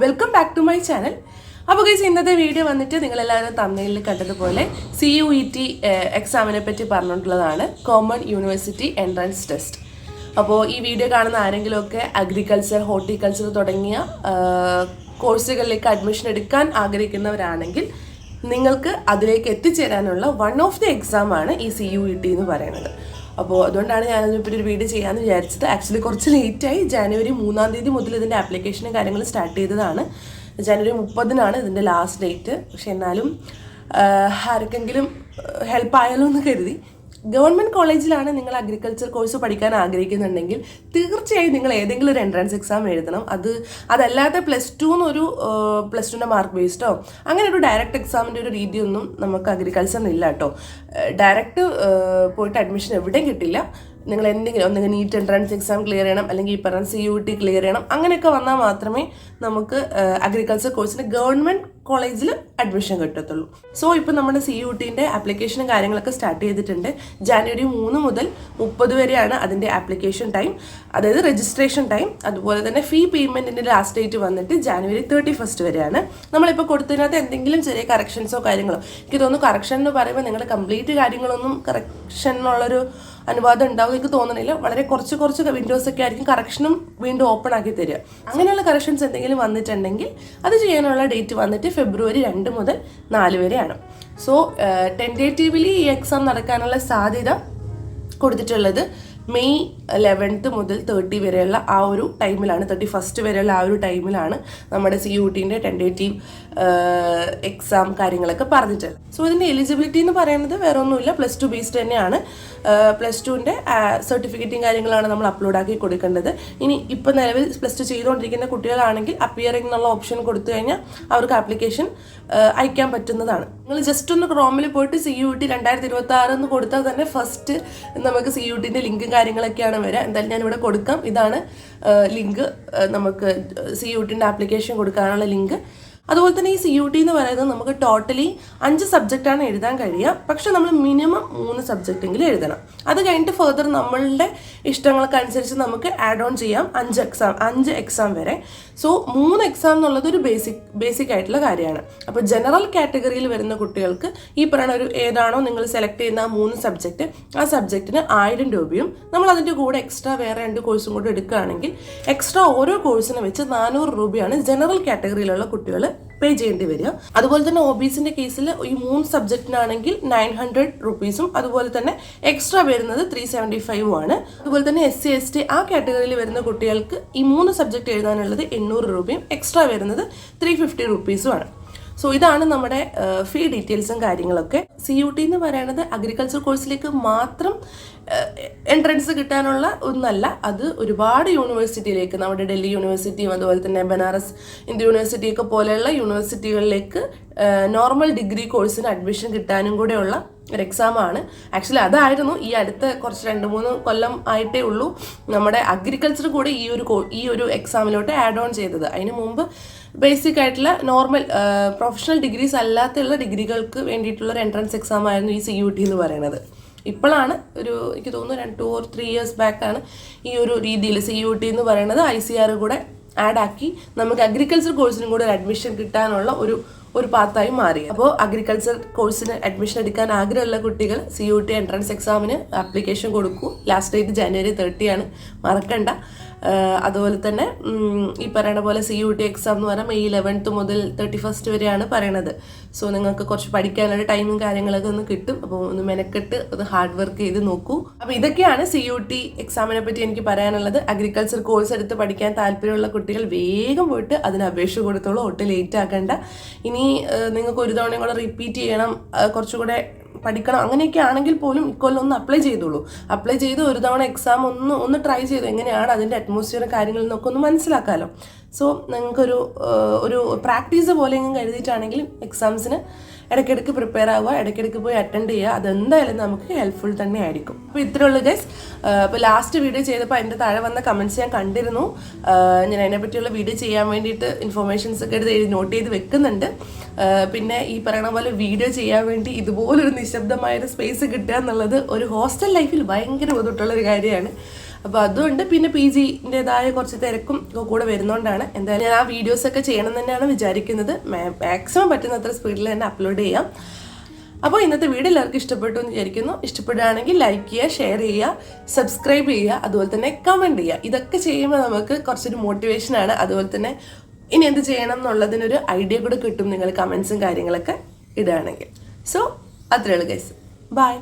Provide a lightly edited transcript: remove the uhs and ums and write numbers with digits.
Welcome back to my channel. അപ്പോൾ guys, ഇന്നത്തെ video വന്നിട്ട് നിങ്ങളെല്ലാവരും തമ്മിലിൽ കണ്ടതുപോലെ CUET എക്സാമിനെ പറ്റി പറഞ്ഞിട്ടുള്ളതാണ്, കോമൺ യൂണിവേഴ്സിറ്റി എൻട്രൻസ് ടെസ്റ്റ്. അപ്പോൾ ഈ വീഡിയോ കാണുന്ന ആരെങ്കിലുമൊക്കെ അഗ്രികൾച്ചർ, ഹോർട്ടിക്കൾച്ചർ തുടങ്ങിയ കോഴ്സുകളിലേക്ക് അഡ്മിഷൻ എടുക്കാൻ ആഗ്രഹിക്കുന്നവരാണെങ്കിൽ നിങ്ങൾക്ക് അതിലേക്ക് എത്തിച്ചേരാനുള്ള വൺ ഓഫ് ദി എക്സാമാണ് ഈ CUET എന്ന് പറയുന്നത്. അപ്പോൾ അതുകൊണ്ടാണ് ഞാനതിനെപ്പറ്റി ഒരു വീഡിയോ ചെയ്യാമെന്ന് വിചാരിച്ചത്. ആക്ച്വലി കുറച്ച് ലേറ്റായി. ജനുവരി 3-ാം തീയതി മുതൽ ഇതിൻ്റെ ആപ്ലിക്കേഷനും കാര്യങ്ങളും സ്റ്റാർട്ട് ചെയ്തതാണ്. ജനുവരി 30-നാണ് ഇതിൻ്റെ ലാസ്റ്റ് ഡേറ്റ്. പക്ഷെ എന്നാലും ആർക്കെങ്കിലും ഹെൽപ്പ് ആയാലോ എന്ന് കരുതി. ഗവൺമെൻറ് കോളേജിലാണ് നിങ്ങൾ അഗ്രികൾച്ചർ കോഴ്സ് പഠിക്കാൻ ആഗ്രഹിക്കുന്നുണ്ടെങ്കിൽ തീർച്ചയായും നിങ്ങൾ ഏതെങ്കിലും ഒരു എൻട്രൻസ് എക്സാം എഴുതണം. അതല്ലാതെ പ്ലസ് ടുൻ്റെ മാർക്ക് ബേസ്ഡോ അങ്ങനെ ഒരു ഡയറക്റ്റ് എക്സാമിൻ്റെ ഒരു രീതിയൊന്നും നമുക്ക് അഗ്രികൾച്ചറിന് ഇല്ല കേട്ടോ. ഡയറക്റ്റ് പോയിട്ട് അഡ്മിഷൻ എവിടെയും കിട്ടില്ല. നിങ്ങൾ എന്തെങ്കിലും ഒന്നെങ്കിൽ നീറ്റ് എൻട്രൻസ് എക്സാം ക്ലിയർ ചെയ്യണം, അല്ലെങ്കിൽ ഈ പറഞ്ഞ CUET ക്ലിയർ ചെയ്യണം. അങ്ങനെയൊക്കെ വന്നാൽ മാത്രമേ നമുക്ക് അഗ്രികൾച്ചർ കോഴ്സിന് ഗവൺമെൻറ് കോളേജിൽ അഡ്മിഷൻ കിട്ടത്തുള്ളൂ. സോ ഇപ്പോൾ നമ്മുടെ CUETൻ്റെ ആപ്ലിക്കേഷനും കാര്യങ്ങളൊക്കെ സ്റ്റാർട്ട് ചെയ്തിട്ടുണ്ട്. ജനുവരി 3 മുതൽ 30 വരെയാണ് അതിൻ്റെ ആപ്ലിക്കേഷൻ ടൈം, അതായത് രജിസ്ട്രേഷൻ ടൈം. അതുപോലെ തന്നെ ഫീ പേയ്മെൻറ്റിൻ്റെ ലാസ്റ്റ് ഡേറ്റ് വന്നിട്ട് ജനുവരി 31 വരെയാണ്. നമ്മളിപ്പോൾ കൊടുത്തതിനകത്ത് എന്തെങ്കിലും ചെറിയ കറക്ഷൻസോ കാര്യങ്ങളോ, എനിക്ക് തോന്നുന്നു കറക്ഷൻ എന്ന് പറയുമ്പോൾ നിങ്ങളുടെ കംപ്ലീറ്റ് കാര്യങ്ങളൊന്നും കറക്ഷനുള്ളൊരു അനുവാദം ഉണ്ടാവും എനിക്ക് തോന്നണില്ല. വളരെ കുറച്ച് വിൻഡോസ് ഒക്കെ ആയിരിക്കും കറക്ഷനും വീണ്ടും ഓപ്പൺ ആക്കി തരിക. അങ്ങനെയുള്ള കറക്ഷൻസ് എന്തെങ്കിലും വന്നിട്ടുണ്ടെങ്കിൽ അത് ചെയ്യാനുള്ള ഡേറ്റ് വന്നിട്ട് ഫെബ്രുവരി 2 മുതൽ 4 വരെയാണ്. സോ ടെൻറ്റേറ്റീവ്ലി ഈ എക്സാം നടക്കാനുള്ള സാധ്യത കൊടുത്തിട്ടുള്ളത് മെയ് 11 മുതൽ 30 വരെയുള്ള ആ ഒരു ടൈമിലാണ്, 31 വരെയുള്ള ആ ഒരു ടൈമിലാണ് നമ്മുടെ CUETൻ്റെ ടെൻറ്റേറ്റീവ് എക്സാം കാര്യങ്ങളൊക്കെ പറഞ്ഞിട്ടുള്ളത്. സോ ഇതിൻ്റെ എലിജിബിലിറ്റി എന്ന് പറയുന്നത് വേറെ ഒന്നുമില്ല, +2 ബേസ്ഡ് തന്നെയാണ്. +2ൻ്റെ സർട്ടിഫിക്കറ്റും കാര്യങ്ങളാണ് നമ്മൾ അപ്ലോഡ് ആക്കി കൊടുക്കേണ്ടത്. ഇനി ഇപ്പോൾ നിലവിൽ +2 ചെയ്തുകൊണ്ടിരിക്കുന്ന കുട്ടികളാണെങ്കിൽ അപ്പിയറിംഗ് എന്നുള്ള ഓപ്ഷൻ കൊടുത്തു കഴിഞ്ഞാൽ അവർക്ക് ആപ്ലിക്കേഷൻ അയക്കാൻ പറ്റുന്നതാണ്. നിങ്ങൾ ജസ്റ്റ് ഒന്ന് ക്രോമിൽ പോയിട്ട് CUET 2026 എന്ന് കൊടുത്താൽ തന്നെ ഫസ്റ്റ് നമുക്ക് CUETൻ്റെ ലിങ്കും കാര്യങ്ങളൊക്കെയാണ് വരിക. എന്തായാലും ഞാനിവിടെ കൊടുക്കാം. ഇതാണ് ലിങ്ക്, നമുക്ക് CUETൻ്റെ ആപ്ലിക്കേഷൻ കൊടുക്കാനുള്ള ലിങ്ക്. അതുപോലെ തന്നെ ഈ CUET എന്ന് പറയുന്നത് നമുക്ക് ടോട്ടലി 5 സബ്ജക്റ്റാണ് എഴുതാൻ കഴിയുക. പക്ഷെ നമ്മൾ മിനിമം 3 സബ്ജക്റ്റെങ്കിലും എഴുതണം. അത് കഴിഞ്ഞിട്ട് ഫർദർ നമ്മളുടെ ഇഷ്ടങ്ങൾക്കനുസരിച്ച് നമുക്ക് ആഡ് ഓൺ ചെയ്യാം 5 എക്സാം വരെ. സോ 3 എക്സാം എന്നുള്ളത് ഒരു ബേസിക് ആയിട്ടുള്ള കാര്യമാണ്. അപ്പോൾ ജനറൽ കാറ്റഗറിയിൽ വരുന്ന കുട്ടികൾക്ക് ഈ പറയുന്ന ഒരു ഏതാണോ നിങ്ങൾ സെലക്ട് ചെയ്യുന്ന 3 സബ്ജക്റ്റ്, ആ സബ്ജക്റ്റിന് 1000 രൂപയും നമ്മൾ അതിൻ്റെ കൂടെ എക്സ്ട്രാ വേറെ 2 കോഴ്സും കൂടെ എടുക്കുകയാണെങ്കിൽ എക്സ്ട്രാ ഓരോ കോഴ്സിന് വെച്ച് 400 രൂപയാണ് ജനറൽ കാറ്റഗറിയിലുള്ള കുട്ടികൾ പേ ചെയ്യേണ്ടി വരിക. അതുപോലെ തന്നെ OBCൻ്റെ കേസിൽ ഈ 3 സബ്ജക്റ്റിനാണെങ്കിൽ 900 റുപ്പീസും അതുപോലെ തന്നെ എക്സ്ട്രാ വരുന്നത് 375 ആണ്. അതുപോലെ തന്നെ SC ST ആ കാറ്റഗറിയിൽ വരുന്ന കുട്ടികൾക്ക് ഈ 3 സബ്ജക്റ്റ് എഴുതാനുള്ളത് 800 രൂപയും എക്സ്ട്രാ വരുന്നത് 350 റുപ്പീസും ആണ്. സോ ഇതാണ് നമ്മുടെ ഫീ ഡീറ്റെയിൽസും കാര്യങ്ങളൊക്കെ. CUET എന്ന് പറയുന്നത് അഗ്രികൾച്ചർ കോഴ്സിലേക്ക് മാത്രം എൻട്രൻസ് കിട്ടാനുള്ള ഒന്നല്ല, അത് ഒരുപാട് യൂണിവേഴ്സിറ്റിയിലേക്ക്, നമ്മുടെ ഡൽഹി യൂണിവേഴ്സിറ്റിയും അതുപോലെ തന്നെ ബനാറസ് ഹിന്ദു യൂണിവേഴ്സിറ്റിയൊക്കെ പോലെയുള്ള യൂണിവേഴ്സിറ്റികളിലേക്ക് നോർമൽ ഡിഗ്രി കോഴ്സിന് അഡ്മിഷൻ കിട്ടാനും കൂടെയുള്ള ഒരു എക്സാമാണ്. ആക്ച്വലി അതായിരുന്നു ഈ അടുത്ത കുറച്ച് 2-3 കൊല്ലം ആയിട്ടേ ഉള്ളൂ നമ്മുടെ അഗ്രികൾച്ചർ കൂടെ ഈ ഒരു എക്സാമിലോട്ട് ആഡ് ഓൺ ചെയ്തത്. അതിന് മുമ്പ് ബേസിക് ആയിട്ടുള്ള നോർമൽ പ്രൊഫഷണൽ ഡിഗ്രീസ് അല്ലാത്തുള്ള ഡിഗ്രികൾക്ക് വേണ്ടിയിട്ടുള്ള ഒരു എൻട്രൻസ് എക്സാം ആയിരുന്നു ഈ CUET എന്ന് പറയുന്നത്. ഇപ്പോഴാണ് എനിക്ക് തോന്നുന്നു 2 or 3 ഇയേഴ്സ് ബാക്കാണ് ഈ ഒരു രീതിയിൽ CUET എന്ന് പറയുന്നത് ICR കൂടെ ആഡ് ആക്കി നമുക്ക് അഗ്രികൾച്ചർ കോഴ്സിനും കൂടെ ഒരു അഡ്മിഷൻ കിട്ടാനുള്ള ഒരു പാത്തായി മാറി. അപ്പോൾ അഗ്രികൾച്ചർ കോഴ്സിന് അഡ്മിഷൻ എടുക്കാൻ ആഗ്രഹമുള്ള കുട്ടികൾ CUET എൻട്രൻസ് എക്സാമിന് ആപ്ലിക്കേഷൻ കൊടുക്കൂ. ലാസ്റ്റ് ഡേറ്റ് ജനുവരി 30 ആണ്, മറക്കണ്ട. അതുപോലെ തന്നെ ഈ പറയുന്ന പോലെ CUET എക്സാം എന്ന് പറഞ്ഞാൽ മെയ് 11 മുതൽ 31 വരെയാണ് പറയണത്. സോ നിങ്ങൾക്ക് കുറച്ച് പഠിക്കാനുള്ള ടൈമും കാര്യങ്ങളൊക്കെ ഒന്ന് കിട്ടും. അപ്പോൾ ഒന്ന് മെനക്കെട്ട് ഒന്ന് ഹാർഡ് വർക്ക് ചെയ്ത് നോക്കൂ. അപ്പോൾ ഇതൊക്കെയാണ് CUET എക്സാമിനെ പറ്റി എനിക്ക് പറയാനുള്ളത്. അഗ്രികൾച്ചർ കോഴ്സ് എടുത്ത് പഠിക്കാൻ താല്പര്യമുള്ള കുട്ടികൾ വേഗം പോയിട്ട് അതിന് അപേക്ഷ കൊടുത്തോളൂ, ഒട്ടും ലേറ്റ് ആക്കണ്ട. ഇനി നിങ്ങൾക്ക് ഒരു തവണയും കൂടെ റിപ്പീറ്റ് ചെയ്യണം, കുറച്ചുകൂടെ പഠിക്കണം അങ്ങനെയൊക്കെ ആണെങ്കിൽ പോലും ഇക്കൊല്ലം ഒന്ന് അപ്ലൈ ചെയ്തോളൂ. അപ്ലൈ ചെയ്ത് ഒരു തവണ എക്സാം ഒന്ന് ട്രൈ ചെയ്തു എങ്ങനെയാണ് അതിൻ്റെ അറ്റ്മോസ്ഫിയറും കാര്യങ്ങളിൽ നിന്നൊക്കെ ഒന്ന് മനസ്സിലാക്കാമല്ലോ. സോ നിങ്ങൾക്കൊരു പ്രാക്ടീസ് പോലെയെങ്കിലും കരുതിയിട്ടാണെങ്കിലും എക്സാംസിന് ഇടയ്ക്കിടയ്ക്ക് പ്രിപ്പയർ ആവുക, ഇടയ്ക്കിടയ്ക്ക് പോയി അറ്റൻഡ് ചെയ്യുക. അതെന്തായാലും നമുക്ക് ഹെൽപ്ഫുൾ തന്നെ ആയിരിക്കും. അപ്പോൾ ഇത്രയുള്ളൂ ഗൈസ്. അപ്പോൾ ലാസ്റ്റ് വീഡിയോ ചെയ്തപ്പോൾ അതിൻ്റെ താഴെ വന്ന കമൻറ്റ്സ് ഞാൻ കണ്ടിരുന്നു. ഞാൻ അതിനെപ്പറ്റിയുള്ള വീഡിയോ ചെയ്യാൻ വേണ്ടിയിട്ട് ഇൻഫർമേഷൻസ് ഒക്കെ എടുത്ത് നോട്ട് ചെയ്ത് വെക്കുന്നുണ്ട്. പിന്നെ ഈ പറയണ പോലെ വീഡിയോ ചെയ്യാൻ വേണ്ടി ഇതുപോലൊരു നിശബ്ദമായൊരു സ്പേസ് കിട്ടുക എന്നുള്ളത് ഒരു ഹോസ്റ്റൽ ലൈഫിൽ ഭയങ്കര ബുദ്ധിമുട്ടുള്ളൊരു കാര്യമാണ്. അപ്പോൾ അതുകൊണ്ട് പിന്നെ PGൻ്റെതായ കുറച്ച് തിരക്കും കൂടെ വരുന്നതുകൊണ്ടാണ് എന്തായാലും ഞാൻ ആ വീഡിയോസൊക്കെ ചെയ്യണം എന്ന് തന്നെയാണ് വിചാരിക്കുന്നത്. മാക്സിമം പറ്റുന്നത്ര സ്പീഡിൽ തന്നെ അപ്ലോഡ് ചെയ്യാം. അപ്പോൾ ഇന്നത്തെ വീഡിയോ എല്ലാവർക്കും ഇഷ്ടപ്പെട്ടു എന്ന് വിചാരിക്കുന്നു. ഇഷ്ടപ്പെടുകയാണെങ്കിൽ ലൈക്ക് ചെയ്യുക, ഷെയർ ചെയ്യുക, സബ്സ്ക്രൈബ് ചെയ്യുക, അതുപോലെ തന്നെ കമൻറ്റ് ചെയ്യുക. ഇതൊക്കെ ചെയ്യുമ്പോൾ നമുക്ക് കുറച്ചൊരു മോട്ടിവേഷനാണ്. അതുപോലെ തന്നെ ഇനി എന്ത് ചെയ്യണം എന്നുള്ളതിനൊരു ഐഡിയ കൂടെ കിട്ടും നിങ്ങൾ കമൻസും കാര്യങ്ങളൊക്കെ ഇടുകയാണെങ്കിൽ. സോ അത്രയേ ഉള്ളൂ ഗൈസ്. ബൈ.